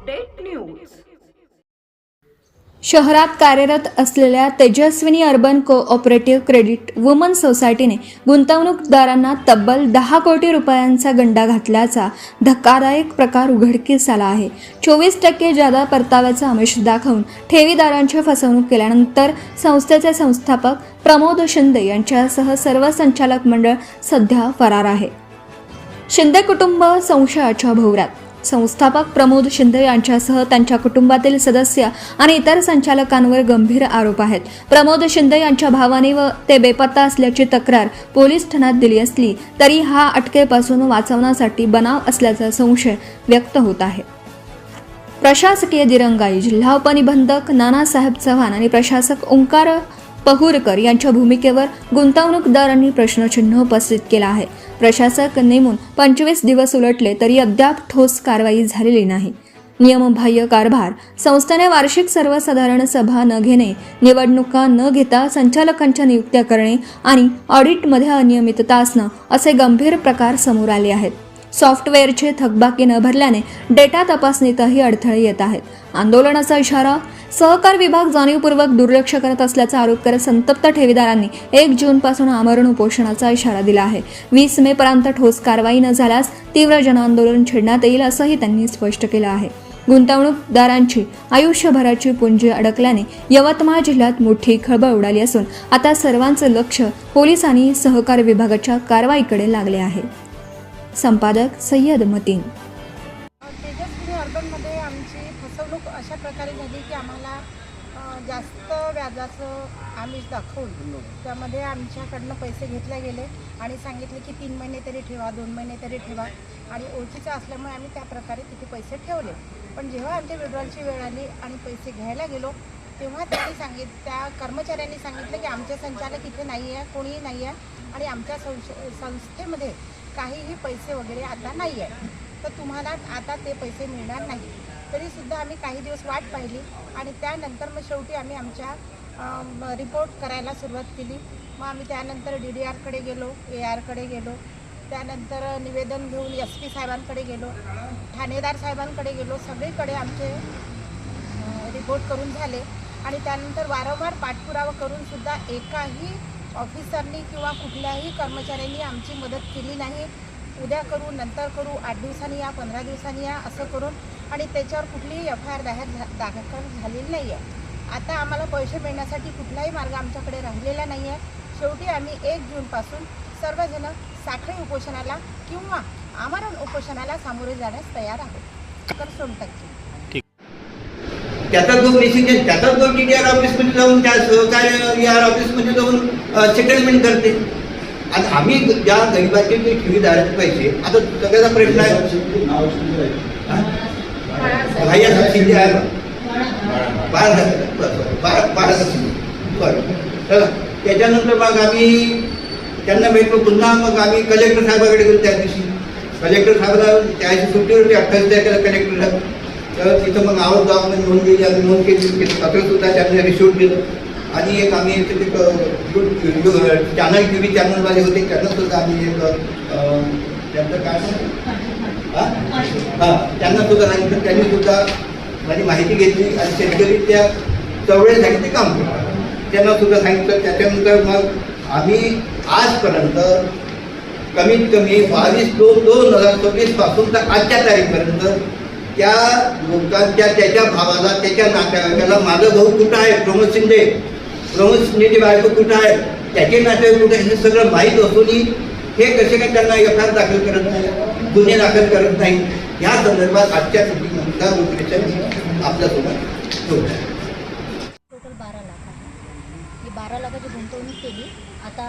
Update news. शहरात कार्यरत असलेल्या Tejaswini urban cooperative credit woman सोसायटीने गुंतवणूकदारांना तब्बल 10 कोटी रुपयांचा गंडा घातल्याचा धक्कादायक प्रकार उघडकीस आला आहे। 24% जादा परताव्याचा आमिष दाखवून ठेवीदारांची फसवणूक केल्यानंतर संस्थेचे संस्थापक प्रमोद शिंदे यांच्यासह सर्व संचालक मंडळ सध्या फरार आहे। शिंदे कुटुंब संशयाच्या भोवऱ्यात। संस्थापक प्रमोद शिंदे यांच्यासह त्यांच्या कुटुंबातील सदस्य आणि इतर संचालकांवर गंभीर आरोप आहेत। प्रमोद शिंदे यांच्या भावाने व ते बेपत्ता असल्याची तक्रार पोलीस ठाण्यात दिली असली तरी हा अटकेपासून वाचवण्यासाठी बनाव असल्याचा संशय व्यक्त होत आहे। प्रशासकीय दिरंगाई। जिल्हा उपनिबंधक नानासाहेब चव्हाण आणि प्रशासक ओंकार पहुरकर यांच्या भूमिकेवर गुंतवणूकदारांनी प्रश्नचिन्ह उपस्थित केला आहे। प्रशासक नेमून 25 दिवस उलटले तरी अद्याप ठोस कारवाई झालेली नाही। नियमबाह्य कारभार। संस्थेने वार्षिक सर्वसाधारण सभा न घेणे, निवडणुका न घेता संचालकांच्या नियुक्त्या करणे आणि ऑडिटमध्ये अनियमितता असणं असे गंभीर प्रकार समोर आले आहेत। सॉफ्टवेअरचे थकबाकी न भरल्याने डेटा तपासणीतही अडथळे येत आहेत। आंदोलनाचा इशारा। सहकार विभाग जाणीवपूर्वक दुर्लक्ष करत असल्याचा आरोप करत संतप्त ठेवीदारांनी 1 जूनपासून आमरण उपोषणाचा इशारा दिला आहे। 20 मे पर्यंत ठोस कारवाई न झाल्यास तीव्र जनआंदोलन छेडण्यात येईल असंही त्यांनी स्पष्ट केलं आहे। गुंतवणूकदारांची आयुष्यभराची पुंजी अडकल्याने यवतमाळ जिल्ह्यात मोठी खळबळ उडाली असून आता सर्वांचं लक्ष पोलीस आणि सहकार विभागाच्या कारवाईकडे लागले आहे। संपादक सय्यद मतीन। तेजस्विनी अर्बनमध्ये आमची फसवणूक अशा प्रकारे झाली की आम्हाला जास्त व्याजाचं आमिष दाखवून त्यामध्ये आमच्याकडनं पैसे घेतले गेले आणि सांगितले की 3 महिने तरी ठेवा, 2 महिने तरी ठेवा आणि ओळखीचं असल्यामुळे आम्ही त्या प्रकारे तिथे पैसे ठेवले। पण जेव्हा आमच्या विड्रॉलची वेळ आली आणि पैसे घ्यायला गेलो तेव्हा त्या कर्मचाऱ्यांनी सांगितलं की आमचे संचालक इथे नाही आहे, कोणीही नाही आहे आणि आमच्या संस्थेमध्ये काहीही पैसे वगैरे आता नाही आहे, तर तुम्हाला आता ते पैसे मिळणार नाही। तरीसुद्धा आम्ही काही दिवस वाट पाहिली आणि त्यानंतर मग शेवटी आम्ही आमच्या रिपोर्ट करायला सुरुवात केली। मग आम्ही त्यानंतर DDRकडे गेलो, ARकडे गेलो, त्यानंतर निवेदन घेऊन SP साहेबांकडे गेलो, ठाणेदार साहेबांकडे गेलो, सगळीकडे आमचे रिपोर्ट करून झाले आणि त्यानंतर वारंवार पाठपुरावा करूनसुद्धा एकाही ऑफिसरनी किंवा कुठल्याही कर्मचाऱ्यांनी आमची मदत केली नाही। उद्या करू, नंतर करू, 8 दिवसांनी या, 15 दिवसांनी या असं करून आणि त्याच्यावर कुठलीही FIR दाखल झालेली नाही आहे। आता आम्हाला पैसे मिळण्यासाठी कुठलाही मार्ग आमच्याकडे राहिलेला नाही आहे। शेवटी आम्ही 1 जूनपासून सर्वजण साखळी उपोषणाला किंवा आमरण उपोषणाला सामोरे जाण्यास तयार आहोत। तर सोनटक्के त्याचा जो मेसेज त्याचा जो DDR ऑफिसमध्ये जाऊन त्या सहकार्य AR ऑफिसमध्ये जाऊन सेटलमेंट करते। आता आम्ही ज्या गरिबाचे जे ठेवीदाराचे पैसे, आता सगळ्याचा प्रश्न आहे शिंदे आहे त्याच्यानंतर मग आम्ही त्यांना भेटलो। पुन्हा मग आम्ही कलेक्टर साहेबाकडे गेलो। त्या दिवशी कलेक्टर साहेबाला त्याची सुट्टी होती 28 तारखेला कलेक्टरला, तर तिथं मग आवड गावामध्ये नोंद केली, आम्ही नोंद केली, पत्रसुद्धा त्यांनी रिसिव्ह दिलं आणि एक आम्ही चॅनल TV चॅनलवाले होते त्यांनासुद्धा आम्ही एक त्यांचं काय त्यांनासुद्धा सांगितलं, त्यांनीसुद्धा माझी माहिती घेतली आणि शेतकरी त्या चवळेसाठी ते काम करतात त्यांनासुद्धा सांगितलं। त्याच्यानंतर मग आम्ही आजपर्यंत कमीत कमी 22/2/2026 पासून तर आजच्या तारीखपर्यंत त्या लोकांच्या, त्याच्या भावाला, त्याच्या नातेवाईकाला माझा भाऊ कुठं आहे, प्रमोद शिंदेची बायको कुठं आहे, त्याचे नातेवाईक कुठे, हे सगळं माहीत असूनही हे कसे काय त्यांना FIR दाखल करत नाही, गुन्हे दाखल करत नाही। ह्या संदर्भात आजच्या स्थितीमध्ये ऑपरेशन आपल्यासोबत होत आहे। टोटल 12 लाख आहे। ही 12 लाखाची गुंतवणूक केली। आता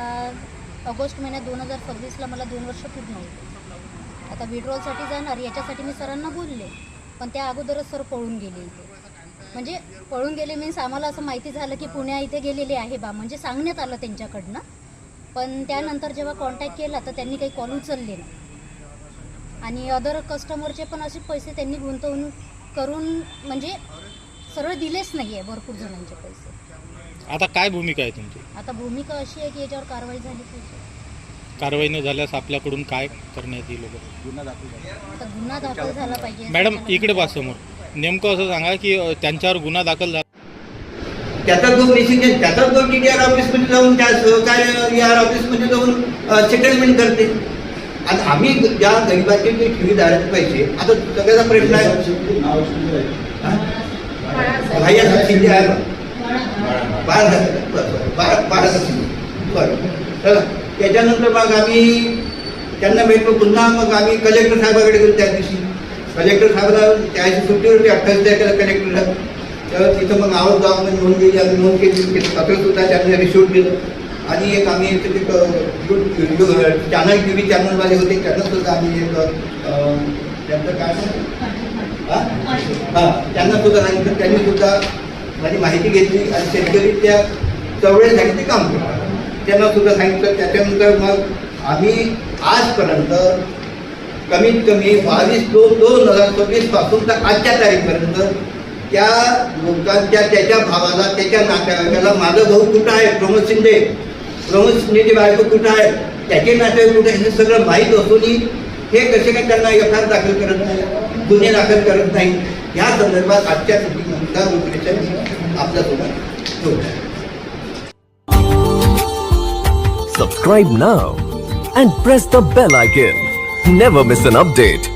ऑगस्ट महिन्यात 2026ला मला 2 वर्ष पूर्ण होते। आता विड्रॉलसाठी जाणार, याच्यासाठी मी सरांना बोलले, पण त्या अगोदरच सर पळून गेले इथे। म्हणजे पळून गेले मीन्स आम्हाला असं माहिती झालं की पुण्या इथे गेलेले आहे बा, म्हणजे सांगण्यात आलं त्यांच्याकडनं। पण त्यानंतर जेव्हा कॉन्टॅक्ट केला तर त्यांनी काही कॉल उचलले नाही आणि अदर कस्टमरचे पण असे पैसे त्यांनी गुंतवणूक करून म्हणजे सरळ दिलेच नाही आहे भरपूर जणांचे पैसे। आता काय भूमिका आहे तुमची? आता भूमिका अशी आहे की याच्यावर कारवाई झाली पाहिजे। कारवाई न झाल्यास आपल्याकडून काय करण्यात येईल? गुन्हा दाखल झाला पाहिजे। मॅडम इकडे बा समोर। नेमकं असं सांगा की त्यांच्यावर गुन्हा दाखल झाला. त्याचा जो डिसिजन त्याचा जो DDR ऑफिसमध्ये जाऊन त्या सहकार्य ER ऑफिसमध्ये जाऊन सेटलमेंट करते. आणि आम्ही ज्या गरिबाचे जे ठेवीदाराचे पैसे, आता सगळ्याचा प्रश्न आहे भैया शिंदे आहे बाळासाहेब शिंदे बरं. तर त्याच्यानंतर मग आम्ही त्यांना भेटलो. पुन्हा मग आम्ही कलेक्टर साहेबाकडे गेलो. त्या दिवशी कलेक्टर साहेबाला त्याची सुट्टी होती 28 तारखेला कलेक्टरला. तर तिथं मग आवाज गावामध्ये नोंद केली. आम्ही नोंद केली. पत्रसुद्धा त्यांनी रिशूट दिलं. आणि एक आम्ही चॅनल TV चॅनलवाले होते त्यांनासुद्धा आम्ही एक त्यांचं काय त्यांनासुद्धा सांगितलं. त्यांनीसुद्धा माझी माहिती घेतली आणि शेतकरी त्या चळवळीसाठी ते काम करतात. त्यांनासुद्धा सांगितलं. त्याच्यानंतर मग आम्ही आजपर्यंत कमीत कमी 22/2/2026 पासून तर आजच्या तारीखपर्यंत त्या लोकांच्या त्याच्या भावाला त्याच्या नातेवाईकाला माझा भाऊ कुठं आहे, प्रमोद शिंदेची बायको कुठं आहे, त्याचे नातेवाईक कुठे, हे सगळं माहीत असूनही हे कसे काय त्यांना FIR दाखल करत नाही, गुन्हे दाखल करत नाही. या संदर्भात आजच्या मीटिंगनंतर ऑपरेशन आपल्यासोबत जोडलं. Subscribe now and press the bell icon. Never miss an update.